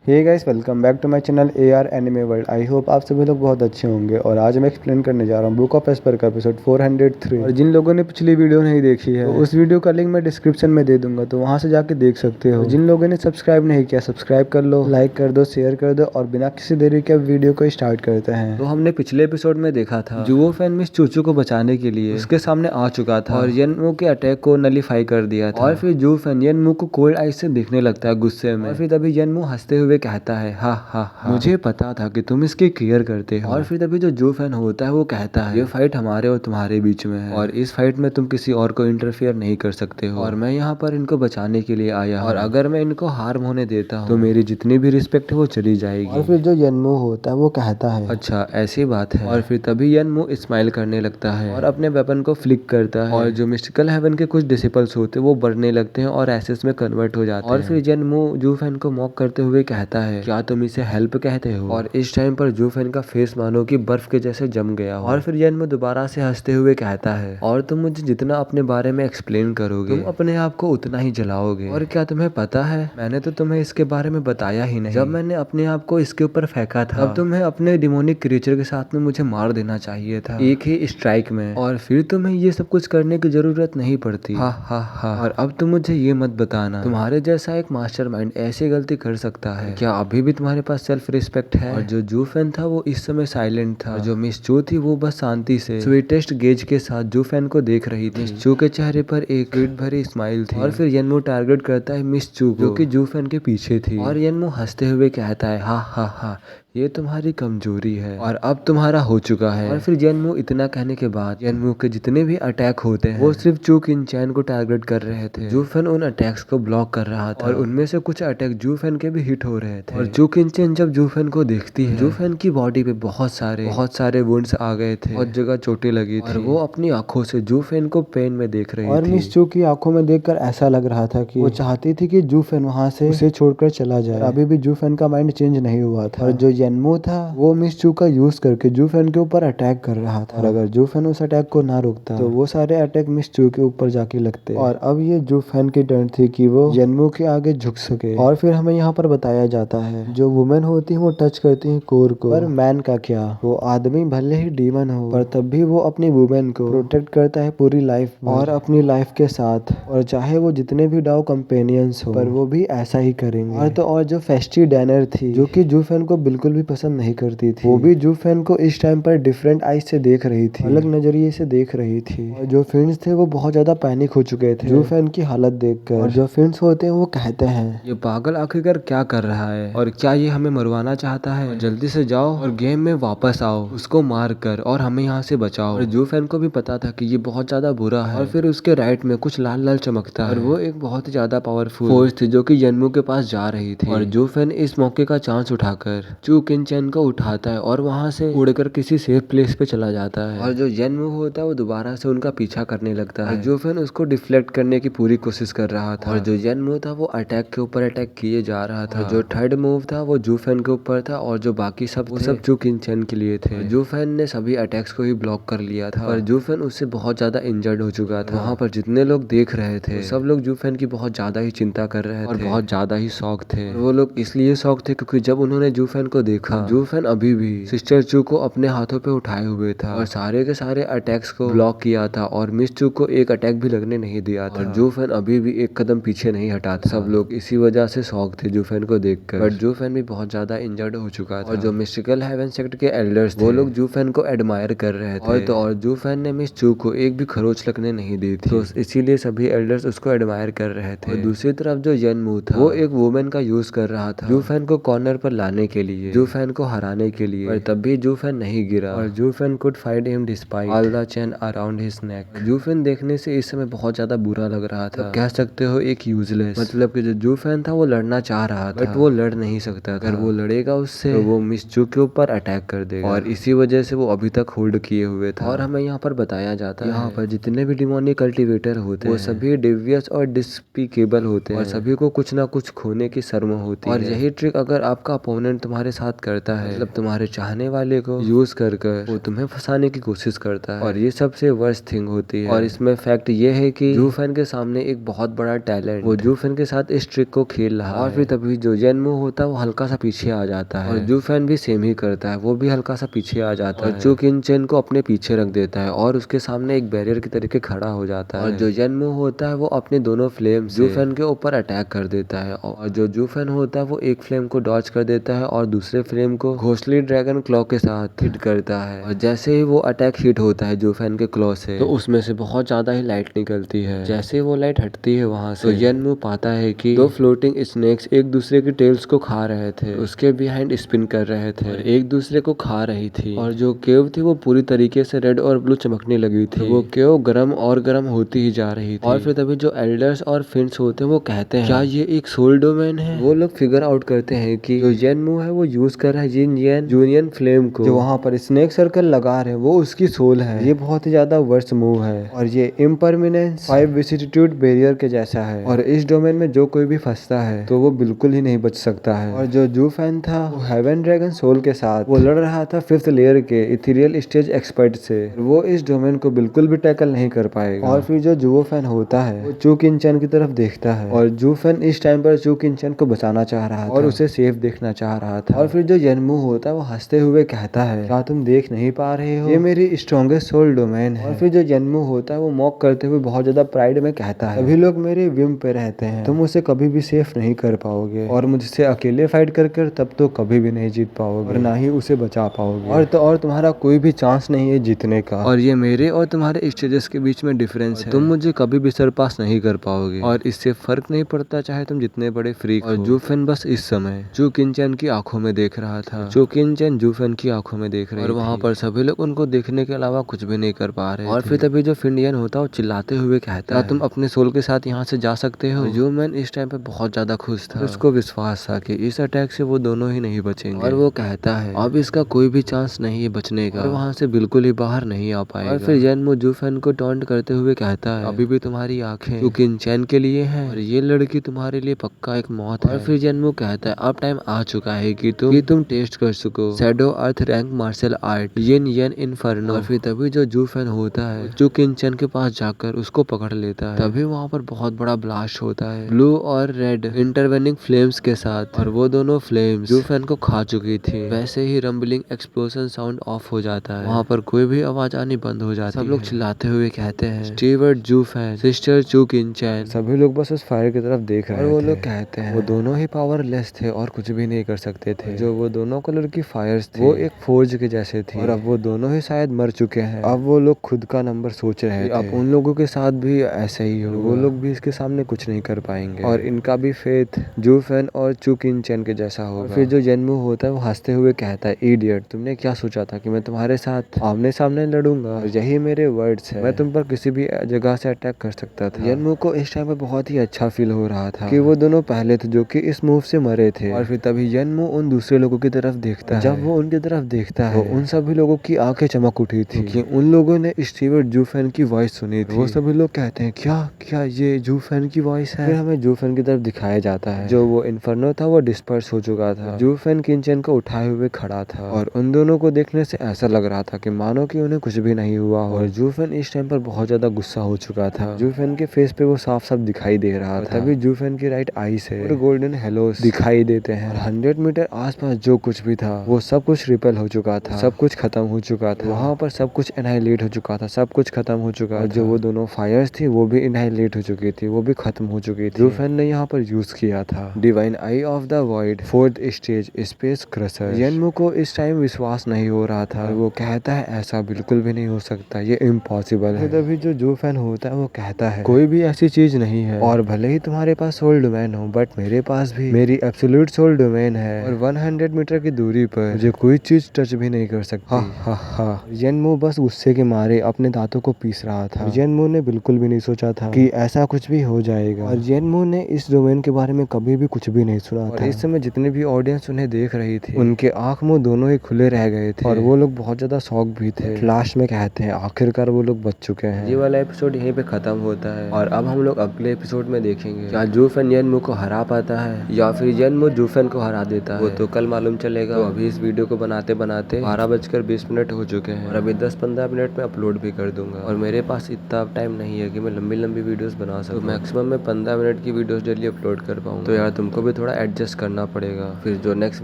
Hey guys, welcome back to my channel AR anime world. I hope आप सभी लोग बहुत अच्छे होंगे। और आज मैं एक्सप्लेन करने जा रहा हूँ बुक ऑफ एस्पर का एपिसोड 403। और जिन लोगों ने पिछली वीडियो नहीं देखी है तो उस वीडियो का लिंक मैं डिस्क्रिप्शन में दे दूंगा, तो वहां से जाके देख सकते हो। जिन लोगों ने सब्सक्राइब नहीं किया, सब्सक्राइब कर लो, लाइक कर दो, शेयर कर दो। और बिना किसी देरी के वीडियो को स्टार्ट करते हैं। तो हमने पिछले एपिसोड में देखा था जुओ फैन मिस चूचू को बचाने के लिए उसके सामने आ चुका था और येनमू के अटैक को नलीफाई कर दिया था। और फिर जू फैन येनमू को कोल्ड आइस से देखने लगता है गुस्से में। और फिर तभी येनमू हंसते हुए कहता है, हा हा हा, मुझे पता था कि तुम इसकी केयर करते हो। और फिर तभी जो जू फैन होता है वो कहता है, ये फाइट हमारे और तुम्हारे बीच में है और इस फाइट में तुम किसी और को इंटरफेयर नहीं कर सकते हो। और मैं यहाँ पर इनको बचाने के लिए आया हूँ और अगर मैं इनको हार्म होने देता हूँ तो मेरी जितनी भी रिस्पेक्ट है वो चली जाएगी। और फिर जो येनमू होता है वो कहता है, अच्छा ऐसी बात है। और फिर तभी येनमू स्माइल करने लगता है और अपने वेपन को फ्लिक करता है और जो मिस्टिकल हेवन के कुछ डिसिपल्स होते हैं वो बढ़ने लगते हैं और एसेस में कन्वर्ट हो जाते हैं। और फिर येनमू जू फैन को मॉक करते हुए कहता है, क्या तुम इसे हेल्प कहते हो? और इस टाइम पर जू फैन का फेस मानो कि बर्फ के जैसे जम गया हो। और फिर येनमू दोबारा से हंसते हुए कहता है, और तुम मुझे जितना अपने बारे में एक्सप्लेन करोगे तुम अपने आप को उतना ही जलाओगे। और क्या तुम्हें पता है, मैंने तो तुम्हें इसके बारे में बताया ही नहीं। जब मैंने अपने आप को इसके ऊपर फेंका था तब तुम्हें अपने डिमोनिक क्रिएचर के साथ में मुझे मार देना चाहिए था, एक ही स्ट्राइक में। और फिर तुम्हें ये सब कुछ करने की जरूरत नहीं पड़ती। हा हा हा। और अब तुम मुझे ये मत बताना तुम्हारे जैसा एक मास्टरमाइंड ऐसी गलती कर सकता है। क्या अभी भी तुम्हारे पास सेल्फ रिस्पेक्ट है? और जो जू फैन था वो इस समय साइलेंट था और जो मिस चू थी वो बस शांति से स्वीटेस्ट गेज के साथ जू फैन को देख रही थी। मिस चू के चेहरे पर एक स्वीट भरी स्माइल थी। और फिर येनमू टारगेट करता है मिस चू को, जो कि जू फैन के पीछे थी। और येनमू हंसते हुए कहता है, हा हा हा, ये तुम्हारी कमजोरी है और अब तुम्हारा हो चुका है। और फिर येनमू इतना कहने के बाद येनमू के जितने भी अटैक होते हैं वो सिर्फ चू किनचैन को टारगेट कर रहे थे। जू फैन उन अटैक्स को ब्लॉक कर रहा था और उनमें से कुछ अटैक जू फैन के भी हिट हो रहे थे। और चू किनचैन जब जू फैन को देखती है, जू फैन की बॉडी पे बहुत सारे वुंड्स आ गए थे, बहुत जगह चोटें लगी थी और वो अपनी आंखों से जू फैन को पेन में देख रही थी। और मिस चू की आंखों में देखकर ऐसा लग रहा था कि वो चाहती थी कि जू फैन वहां से उसे छोड़कर चला जाए। अभी भी जू फैन का माइंड चेंज नहीं हुआ था। और जो येनमू था वो मिस चू का यूज करके जू फैन के ऊपर अटैक कर रहा था। और अगर जू फैन उस अटैक को ना रोकता तो वो सारे अटैक मिस चू के ऊपर जाके लगते। और अब ये जू फैन की टर्न थी कि वो येनमू के आगे झुक सके। और फिर हमें यहाँ पर बताया जाता है जो वुमेन होती है वो टच करती है कोर को, पर मैन का क्या, वो आदमी भले ही डीमन हो पर तब भी वो अपनी वुमेन को प्रोटेक्ट करता है पूरी लाइफ और अपनी लाइफ के साथ। और चाहे वो जितने भी डाउ कंपेनियंस हो पर वो भी ऐसा ही करेंगे। और तो और जो फेस्टी डैनर थी जो कि जू फैन को बिल्कुल भी पसंद नहीं करती थी, वो भी जू फैन को इस टाइम पर डिफरेंट आइज से देख रही थी, अलग नजरिए से देख रही थी। और जो फ्रेंड्स थे वो बहुत ज्यादा पैनिक हो चुके थे जू फैन की हालत देखकर। और जो फ्रेंड्स होते हैं वो कहते हैं, ये पागल आखिरकार क्या कर रहा है और क्या ये हमें मरवाना चाहता है? जल्दी से जाओ और गेम में वापस आओ, उसको मार कर और हमें यहाँ से बचाओ। और जू फैन को भी पता था कि ये बहुत ज्यादा बुरा है। और फिर उसके राइट में कुछ लाल लाल चमकता है और वो एक बहुत ही ज्यादा पावरफुल फोर्स थी जो कि येनमू के पास जा रही थी। और जू फैन इस मौके का चांस उठाकर चू किनचैन को उठाता है और वहां से उड़कर किसी सेफ प्लेस पे चला जाता है। और जो येनमू होता है वो दोबारा से उनका पीछा करने लगता है। जू फैन उसको डिफ्लेक्ट करने की पूरी कोशिश कर रहा था और जो येनमू था वो अटैक के ऊपर अटैक किए जा रहा था। जो थर्ड मूव था वो जू फैन के ऊपर था और जो बाकी सब वो सब चू किनचैन के लिए थे। जू फैन ने सभी अटैक्स को ही ब्लॉक कर लिया था और जू फैन उससे बहुत ज्यादा इंजर्ड हो चुका था। वहां पर जितने लोग देख रहे थे सब लोग जू फैन की बहुत ज्यादा ही चिंता कर रहे थे और बहुत ज्यादा ही शौक थे। वो लोग इसलिए शौक थे क्योंकि जब उन्होंने जू फैन को देखा, जू फैन अभी भी सिस्टर चू को अपने हाथों पे उठाए हुए था और सारे के सारे अटैक्स को ब्लॉक किया था और मिस चू को एक अटैक भी लगने नहीं दिया था। और जू फैन अभी भी एक कदम पीछे नहीं हटा था। सब लोग इसी वजह से शौक थे जू फैन को देखकर। बट जू फैन भी बहुत ज्यादा इंजर्ड हो चुका था। और जो मिस्टिकल हेवन सेक्ट के एल्डर्स वो लोग जू फैन को एडमायर कर रहे थे। और तो और जू फैन ने मिस चू को एक भी खरोच लगने नहीं दी थी, तो इसीलिए सभी एल्डर्स उसको एडमायर कर रहे थे। और दूसरी तरफ जो येनमू था वो एक वुमेन का यूज कर रहा था जू फैन को कॉर्नर पर लाने के लिए, जू फैन को हराने के लिए। और तब भी जू फैन नहीं गिरा और जू fan could fight him despite all the chain around his neck. जू फैन देखने से इस समय बहुत ज्यादा बुरा लग रहा था, कह सकते हो एक यूजलेस। मतलब कि जो जू फैन था वो लड़ना चाह रहा था बट वो लड़ नहीं सकता था। अगर वो लड़ेगा उससे तो वो मिस चू के ऊपर अटैक कर देगा और इसी वजह से वो अभी तक होल्ड किए हुए था। और हमें यहाँ पर बताया जाता है यहाँ पर जितने भी डिमोनिक कल्टिवेटर होते हैं वो सभी डिवियस और डिस्पिकेबल होते हैं और सभी को कुछ ना कुछ खोने की शर्म होती है। और यही ट्रिक अगर आपका अपोनेंट तुम्हारे साथ करता है, मतलब तुम्हारे चाहने वाले को यूज कर वो तुम्हें फंसाने की कोशिश करता है, और ये सबसे वर्स्ट थिंग होती है। और इसमें फैक्ट ये है कि जू फैन के सामने एक बहुत बड़ा टैलेंट, वो जू फैन के साथ इस ट्रिक को खेल रहा है, और फिर तभी जो जेनमू होता है वो हल्का सा पीछे आ जाता है, और जू फैन भी सेम ही करता है, वो भी हल्का सा पीछे आ जाता है, जो किनचेन को अपने पीछे रख देता है और उसके सामने एक बैरियर की तरीके खड़ा हो जाता है। और जो जेनमू होता है वो अपने दोनों फ्लेम जू फैन के ऊपर अटैक कर देता है, और जो जू फैन होता है वो एक फ्लेम को डॉज कर देता है और दूसरे फ्लेम को घोसली ड्रैगन क्लॉ के साथ हिट करता है। और जैसे ही वो अटैक हिट होता है जू फैन के क्लॉ से, तो उसमें से बहुत ज्यादा ही लाइट निकलती है। जैसे वो लाइट हटती है वहां से, तो जेनमू पाता है कि दो फ्लोटिंग स्नेक्स एक दूसरे की टेल्स को खा रहे थे, उसके बिहाइंड स्पिन कर रहे थे और एक दूसरे को खा रही थी, और जो केव थी वो पूरी तरीके से रेड और ब्लू चमकने लगी थी। तो वो केव गर्म और गर्म होती ही जा रही थी। और फिर तभी जो एल्डर्स और फिन्स होते हैं वो कहते हैं क्या ये एक सोल डोमेन है। वो लोग फिगर आउट करते हैं कि जो जेनमू है वो यूज कर रहा है जिन येन जूनियन फ्लेम को, जो वहां पर स्नेक सर्कल लगा रहे हैं वो उसकी सोल है। ये बहुत ही ज्यादा वर्स्ट मूव है, और ये इम्परमिनेंस 5 विसिटिट्यूड बैरियर के जैसा है, और इस डोमेन में जो कोई भी फंसता है तो वो बिल्कुल ही नहीं बच सकता है। और जो जू फैन था वो हेवन ड्रैगन सोल के साथ वो लड़ रहा था 5th लेयर के इथेरियल स्टेज एक्सपर्ट से, वो इस डोमेन को बिल्कुल भी टैकल नहीं कर पाएगा। और फिर जो जुओ फैन होता है वो चू किनचैन की तरफ देखता है, और जू फैन इस टाइम पर चू किनचैन को बचाना चाह रहा था और उसे सेफ देखना चाह रहा था। और फिर जो जेनमू होता है वो हंसते हुए कहता है क्या तुम देख नहीं पा रहे हो, ये मेरी स्ट्रॉन्गेस्ट सोल डोमेन है। और फिर जो जेनमू होता है वो मॉक करते हुए बहुत ज्यादा प्राइड में कहता है सभी लोग मेरे विम पे रहते हैं, तुम उसे कभी भी सेफ नहीं कर पाओगे, और मुझसे अकेले फाइट कर तब तो कभी भी नहीं जीत पाओगे, और ना ही उसे बचा पाओगे, और तुम्हारा कोई भी चांस नहीं है जीतने का, और ये मेरे और तुम्हारे स्टेजेस के बीच में डिफरेंस है, तुम मुझे कभी भी सरपास नहीं कर पाओगे, और इससे फर्क नहीं पड़ता चाहे तुम जितने बड़े फ्रीक हो। जू फैन बस इस समय चू किनचैन की आंखों में देख रहा था, चू किनचैन जू फैन की आंखों में देख रहे, और वहाँ पर सभी लोग उनको देखने के अलावा कुछ भी नहीं कर पा रहे। और फिर तभी जो फिंडियन होता है वो चिल्लाते हुए कहता है तुम अपने सोल के साथ यहाँ से जा सकते हो। जो मैन इस टाइम पे बहुत ज्यादा खुश था, उसको विश्वास था कि इस अटैक से वो दोनों ही नहीं बचेंगे, और वो कहता है अब इसका कोई भी चांस नहीं है बचने का, और वहाँ से बिल्कुल ही बाहर नहीं आ पाएगा। और फिर जेनमू जू फैन को टॉन्ट करते हुए कहता है अभी भी तुम्हारी आंखें चू किनचैन के लिए हैं, और ये लड़की तुम्हारे लिए पक्का एक मौत है। और फिर जेनमू कहता है अब टाइम आ चुका है कि तुम टेस्ट कर सको शैडो अर्थ रैंक मार्शल आर्ट येन येन इन्फर्नो। और फिर तभी जो जू फैन होता है चू किनचैन के पास जाकर उसको पकड़ लेता है, तभी वहाँ पर बहुत बड़ा ब्लास्ट होता है ब्लू और रेड इंटरवेनिंग फ्लेम्स के साथ, और वो दोनों फ्लेम्स जू फैन को खा चुकी थी। वैसे ही रंबलिंग एक्सप्लोजन साउंड ऑफ हो जाता है, वहाँ पर कोई भी आवाज आनी बंद हो जाती है। सब लोग चिल्लाते हुए कहते हैं स्टीवर्ट जू फैन सिस्टर चू किनचैन। सभी लोग बस उस फायर की तरफ देख रहे थे, और वो लोग कहते हैं वो दोनों ही पावरलेस थे और कुछ भी नहीं कर सकते थे। जो वो दोनों कलर की फायर्स थी वो एक फोर्ज के जैसे थी, और अब वो दोनों ही शायद मर चुके हैं। अब वो लोग खुद का नंबर सोच रहे थे, अब उन लोगों के साथ भी ऐसे ही होगा, वो लोग भी इसके सामने कुछ नहीं कर पाएंगे, और इनका भी फेथ जू फैन और चू किनचैन के जैसा होगा। फिर जो जेनमू होता है वो हंसते हुए कहता है इडियट, तुमने क्या सोचा था कि मैं तुम्हारे साथ आमने सामने लड़ूंगा, और यही मेरे वर्ड्स है, मैं तुम पर किसी भी जगह से अटैक कर सकता था। जेनमू को इस टाइम पे बहुत ही अच्छा फील हो रहा था कि वो दोनों पहले थे जो कि इस मूव से मरे थे। और फिर तभी जेनमू उन दूसरे लोगों की तरफ देखता है, जब वो उनकी तरफ देखता है तो उन सभी लोगों की आंखें चमक उठी थी कि उन लोगों ने स्टीवर्ट जू फैन की वॉइस सुनी थी। वो सभी लोग कहते हैं क्या क्या ये जू फैन की वॉइस है। फिर हमें जू फैन की तरफ दिखाया जाता है, जो वो इन्फर्नो था वो डिस्पर्स हो चुका था, जू फैन किनचैन को उठाए हुए खड़ा था, और उन दोनों को देखने से ऐसा लग रहा था कि मानो कि उन्हें कुछ भी नहीं हुआ हो। और जू फैन इस टाइम पर बहुत ज्यादा गुस्सा हो चुका था, जू फैन के फेस पे वो साफ साफ दिखाई दे रहा था। तभी जू फैन की राइट आई से और गोल्डन हेलोस दिखाई देते हैं, 100 मीटर आसपास जो कुछ भी था वो सब कुछ रिपेल हो चुका था, सब कुछ खत्म हो चुका था, वहाँ पर सब कुछ एनाइलेट हो चुका था, सब कुछ खत्म हो चुका था। जो वो दोनों फायर्स थी वो भी एनाइलेट हो चुकी थी, वो भी खत्म हो चुकी थी। जू फैन ने यहाँ पर यूज किया था divine eye of the void 4th stage space crusher. जेनमू को इस टाइम विश्वास नहीं हो रहा था, वो कहता है ऐसा बिल्कुल भी नहीं हो सकता, ये इम्पॉसिबल है। तभी जो जू फैन होता है वो कहता है कोई भी ऐसी चीज नहीं है, और भले ही तुम्हारे पास सोल डोमेन हो बट मेरे पास भी मेरी एब्सोल्यूट सोल डोमेन है, और 100 मीटर की दूरी पर मुझे कोई चीज टच भी नहीं कर सकती। हा हा। जेनमू बस गुस्से के मारे अपने दांतों को पीस रहा था। जेनमू ने बिल्कुल भी नहीं सोचा था कि ऐसा कुछ भी हो जाएगा, और जेनमू ने इस डोमेन के बारे में कभी भी कुछ भी नहीं सुना था। इस समय जितने भी ऑडियंस उन्हें देख रही थी उनके आंख मुंह दोनों ही खुले रह गए थे, और वो लोग बहुत ज्यादा शॉक भी थे। लास्ट में कहते हैं आखिरकार वो लोग बच चुके हैं। ये वाला एपिसोड यहीं पे खत्म होता है, और अब हम लोग अगले एपिसोड में देखेंगे क्या जू फैन जेनमू को हरा पाता है या फिर जेनमू जू फैन को हरा देता है। वो तो कल मालूम चलेगा। तो अभी इस वीडियो को बनाते बनाते 12:20 हो चुके हैं और अभी 10-15 मिनट में अपलोड भी कर दूंगा। और मेरे पास इतना टाइम नहीं है कि मैं लंबी लंबी वीडियोस बना सकूं। तो मैक्सिमम मैं 15 मिनट की वीडियोस डेली अपलोड कर पाऊँ। तो यार तुमको भी थोड़ा एडजस्ट करना पड़ेगा। फिर जो नेक्स्ट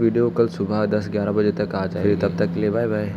वीडियो कल सुबह 10-11 बजे तक आ जाए। फिर तब तक के लिए बाय बाय।